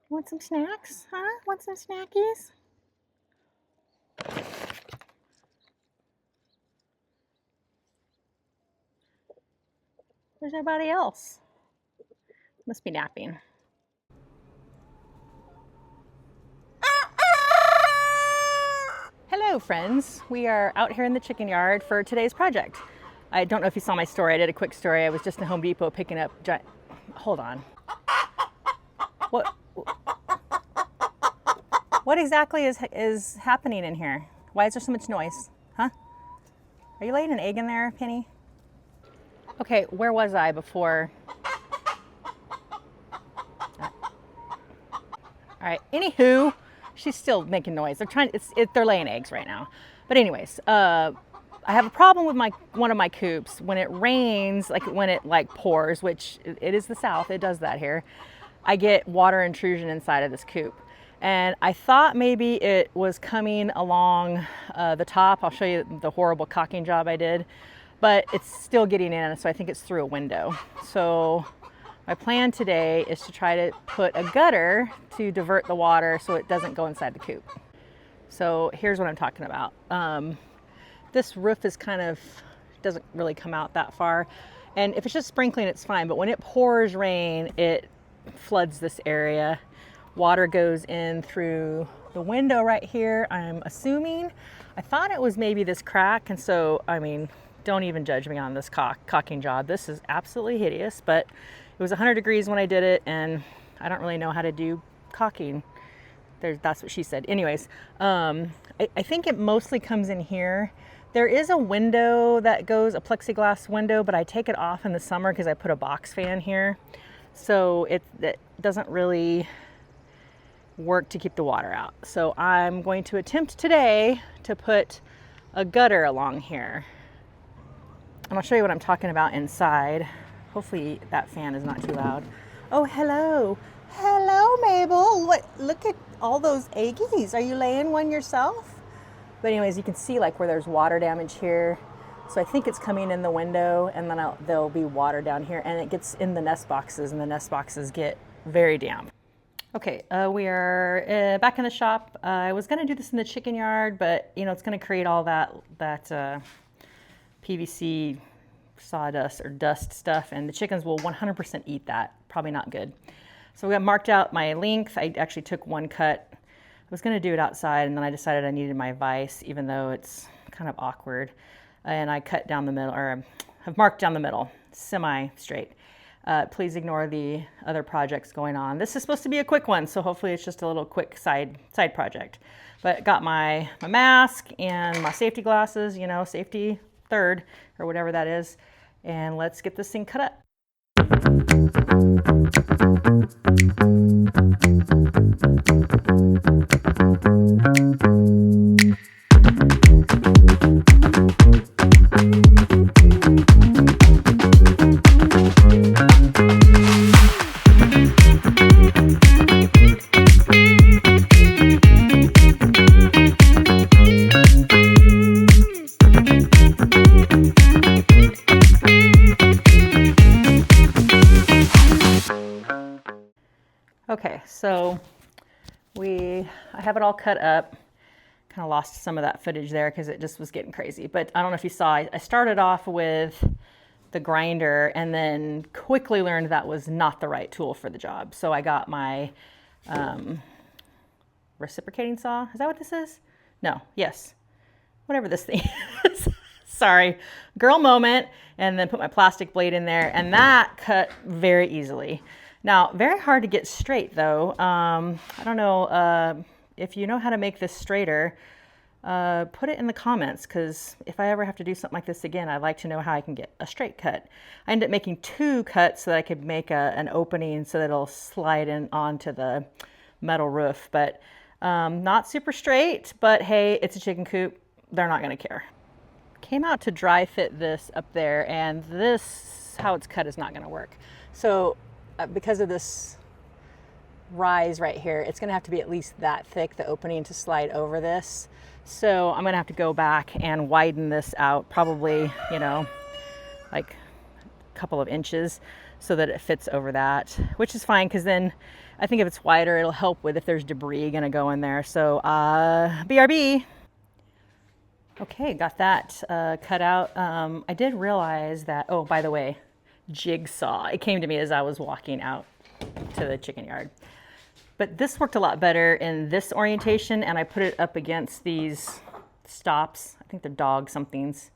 Want some snacks? Huh? Want some snackies? Where's everybody else? Must be napping. Hello friends, we are out here in the chicken yard for today's project. I don't know if you saw my story, I did a quick story. I was just in Home Depot picking up hold on. What exactly is happening in here? Why is there so much noise? Huh? Are you laying an egg in there, Penny? Okay, where was I before? All right, anywho, she's still making noise. They're laying eggs right now. But anyways, I have a problem with one of my coops. When it rains, when it pours, which it is the South, it does that here, I get water intrusion inside of this coop. And I thought maybe it was coming along the top. I'll show you the horrible caulking job I did, but it's still getting in, so I think it's through a window. So my plan today is to try to put a gutter to divert the water so it doesn't go inside the coop. So here's what I'm talking about. This roof is doesn't really come out that far. And if it's just sprinkling, it's fine. But when it pours rain, it floods this area. Water goes in through the window right here, I'm assuming. I thought it was maybe this crack. And so, I mean, don't even judge me on this caulking job. This is absolutely hideous, but it was 100 degrees when I did it, and I don't really know how to do caulking. That's what she said. Anyways, I think it mostly comes in here. There is a window that goes, a plexiglass window, but I take it off in the summer because I put a box fan here. So it doesn't really work to keep the water out. So I'm going to attempt today to put a gutter along here. And I'll show you what I'm talking about inside. Hopefully that fan is not too loud. Oh, hello. Hello, Mabel. Look at all those eggies. Are you laying one yourself? But anyways, you can see where there's water damage here. So I think it's coming in the window, and then there'll be water down here, and it gets in the nest boxes, and the nest boxes get very damp. Okay, we are back in the shop. I was gonna do this in the chicken yard, but it's gonna create all that PVC sawdust or dust stuff, and the chickens will 100% eat that. Probably not good. So we got marked out my length. I actually took one cut. I was gonna do it outside, and then I decided I needed my vise, even though it's kind of awkward. And I cut down the middle, or have marked down the middle, semi-straight. Please ignore the other projects going on. This is supposed to be a quick one, so hopefully it's just a little quick side project. But got my mask and my safety glasses, safety third, or whatever that is. And let's get this thing cut up. Okay, so I have it all cut up. Kind of lost some of that footage there because it just was getting crazy. But I don't know if you saw, I started off with the grinder and then quickly learned that was not the right tool for the job. So I got my reciprocating saw. Is that what this is? No, yes. Whatever this thing is. Sorry, girl moment. And then put my plastic blade in there, and that cut very easily. Now, very hard to get straight though. I don't know if you know how to make this straighter, put it in the comments, because if I ever have to do something like this again, I'd like to know how I can get a straight cut. I ended up making 2 cuts so that I could make an opening so that it'll slide in onto the metal roof, but not super straight, but hey, it's a chicken coop. They're not gonna care. Came out to dry fit this up there, and this, how it's cut, is not gonna work. So because of this rise right here, it's gonna have to be at least that thick, the opening to slide over this. So I'm gonna have to go back and widen this out, probably, like a couple of inches. so that it fits over that, which is fine because then I think if it's wider, it'll help with if there's debris gonna go in there. So BRB. Okay, got that cut out. I did realize that, oh, by the way, jigsaw. It came to me as I was walking out to the chicken yard. But this worked a lot better in this orientation, and I put it up against these stops. I think they're dog somethings.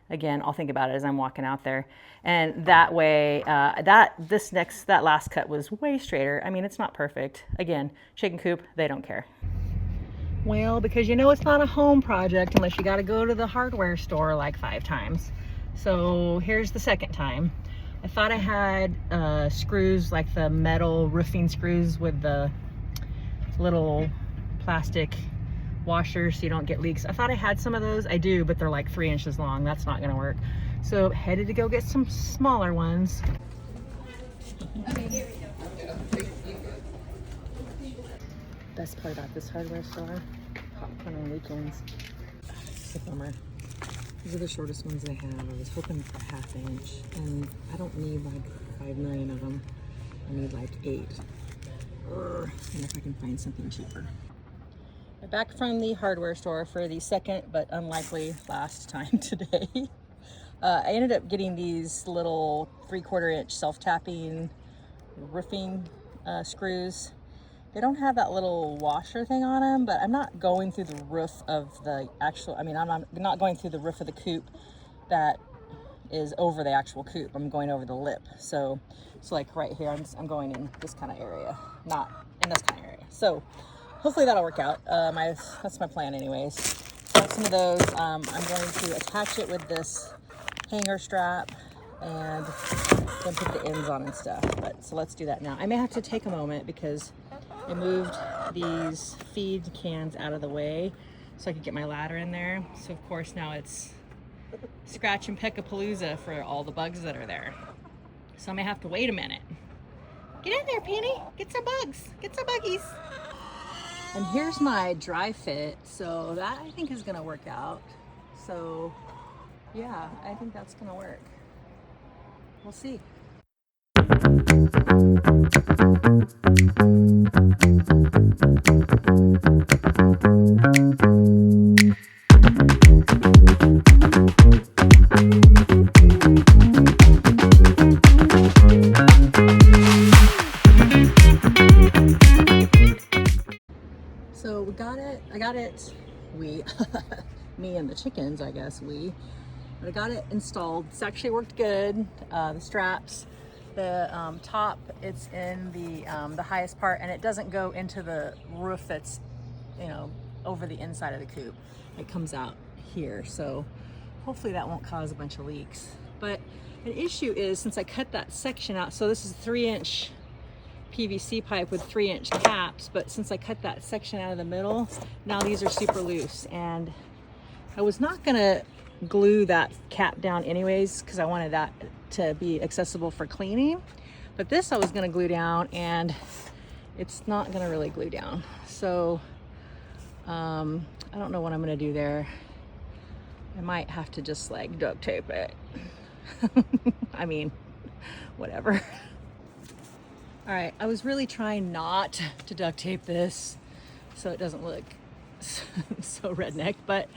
Again, I'll think about it as I'm walking out there. And that way, that last cut was way straighter. I mean, it's not perfect. Again, chicken coop, they don't care. Well, because you know it's not a home project unless you got to go to the hardware store like 5 times. So here's the second time. I thought I had screws, like the metal roofing screws with the little plastic washers so you don't get leaks. I thought I had some of those. I do, but they're like 3 inches long. That's not gonna work. So headed to go get some smaller ones. Okay, here we go. Best part about this hardware store, popcorn on weekends. It's a bummer. These are the shortest ones they have. I was hoping for 1/2 inch, and I don't need like 5 million of them. I need like 8. And if I can find something cheaper. I'm back from the hardware store for the second but unlikely last time today. I ended up getting these little 3/4 inch self-tapping roofing screws. They don't have that little washer thing on them, but I'm not going through the roof of the actual, I'm not going through the roof of the coop that is over the actual coop. I'm going over the lip. So like right here, I'm going in this kind of area, not in this kind of area. So hopefully that'll work out. That's my plan anyways. Got some of those. I'm going to attach it with this hanger strap and then put the ends on and stuff. So let's do that now. I may have to take a moment because I moved these feed cans out of the way so I could get my ladder in there. So of course now it's scratch and peck-a-palooza for all the bugs that are there. So I may have to wait a minute. Get in there, Penny. Get some bugs. Get some buggies. And here's my dry fit. So that I think is gonna work out. So yeah, I think that's gonna work. We'll see. So we got it, me and the chickens, I guess but I got it installed. It's actually worked good. The straps, the top, it's in the highest part, and it doesn't go into the roof that's, over the inside of the coop. It comes out here, so hopefully that won't cause a bunch of leaks. But an issue is, since I cut that section out, so this is 3-inch PVC pipe with 3-inch caps, but since I cut that section out of the middle, now these are super loose, and I was not gonna glue that cap down anyways because I wanted that to be accessible for cleaning, but this I was gonna glue down, and it's not gonna really glue down. So I don't know what I'm gonna do there. I might have to just like duct tape it. I mean, whatever. All right, I was really trying not to duct tape this so it doesn't look so redneck, but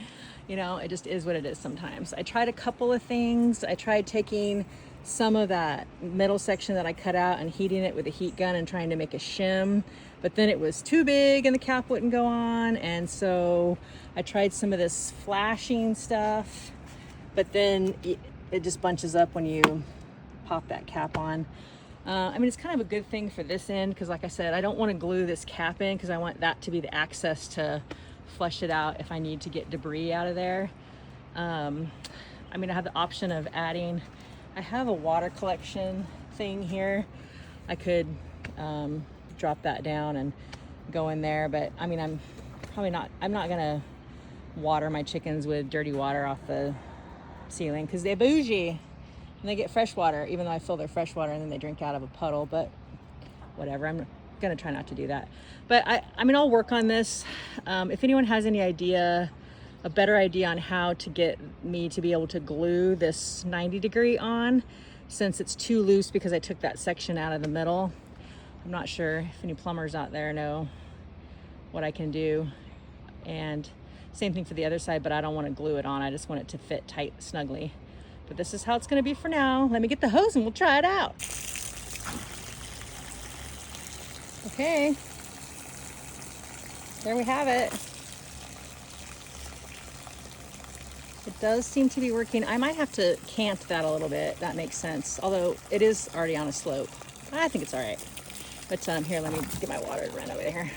it just is what it is sometimes. I tried a couple of things. I tried taking some of that middle section that I cut out and heating it with a heat gun and trying to make a shim, but then it was too big and the cap wouldn't go on, and so I tried some of this flashing stuff, but then it just bunches up when you pop that cap on. It's kind of a good thing for this end because, like I said, I don't want to glue this cap in because I want that to be the access to flush it out if I need to get debris out of there. I have the option of adding, I have a water collection thing here. I could drop that down and go in there, but I'm not gonna water my chickens with dirty water off the ceiling because they're bougie and they get fresh water, even though I fill their fresh water and then they drink out of a puddle. But whatever, I'm gonna try not to do that. But I'll work on this. If anyone has any idea, a better idea on how to get me to be able to glue this 90 degree on, since it's too loose because I took that section out of the middle. I'm not sure if any plumbers out there know what I can do. And same thing for the other side, but I don't want to glue it on. I just want it to fit tight, snugly. But this is how it's going to be for now. Let me get the hose and we'll try it out. Okay. There we have it. It does seem to be working. I might have to cant that a little bit. That makes sense. Although it is already on a slope. I think it's all right. But here, let me get my water to run over there.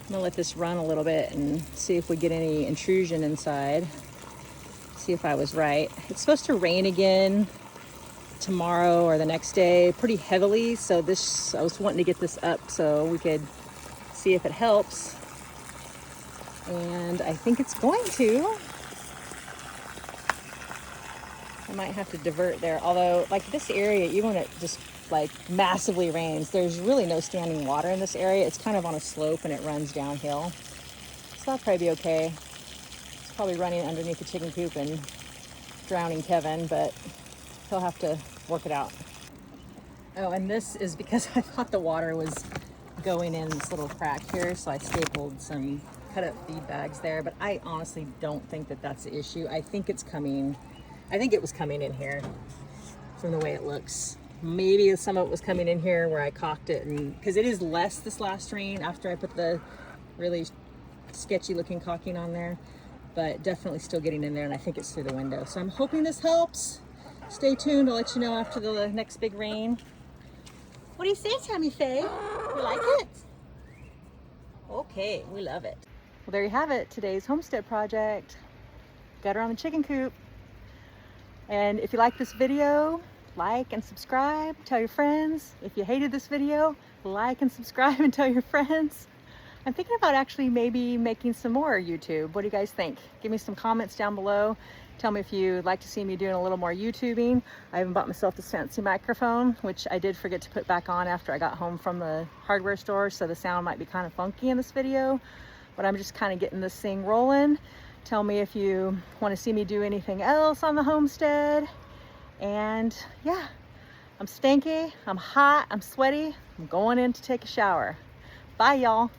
I'm gonna let this run a little bit and see if we get any intrusion inside. See if I was right. It's supposed to rain again tomorrow or the next day pretty heavily. So I was wanting to get this up so we could see if it helps. And I think it's going to. I might have to divert there. Although, like this area, even when it just like massively rains, there's really no standing water in this area. It's kind of on a slope and it runs downhill. So that'll probably be okay. It's probably running underneath the chicken coop and drowning Kevin, but he'll have to work it out. Oh, and this is because I thought the water was going in this little crack here, so I stapled some cut up feed bags there, but I honestly don't think that that's the issue. I think it was coming in here from the way it looks. Maybe some of it was coming in here where I caulked it, and because it is less this last rain after I put the really sketchy looking caulking on there, but definitely still getting in there, and I think it's through the window. So I'm hoping this helps. Stay tuned, I'll let you know after the next big rain. What do you say, Tammy Faye? You like it? Okay, we love it. Well, there you have it, today's homestead project. Gutter on the chicken coop. And if you like this video, like and subscribe, tell your friends. If you hated this video, like and subscribe and tell your friends. I'm thinking about actually maybe making some more YouTube. What do you guys think? Give me some comments down below. Tell me if you'd like to see me doing a little more YouTubing. I even bought myself this fancy microphone, which I did forget to put back on after I got home from the hardware store, so the sound might be kind of funky in this video, but I'm just kind of getting this thing rolling. Tell me if you want to see me do anything else on the homestead. And yeah, I'm stanky, I'm hot, I'm sweaty, I'm going in to take a shower. Bye, y'all.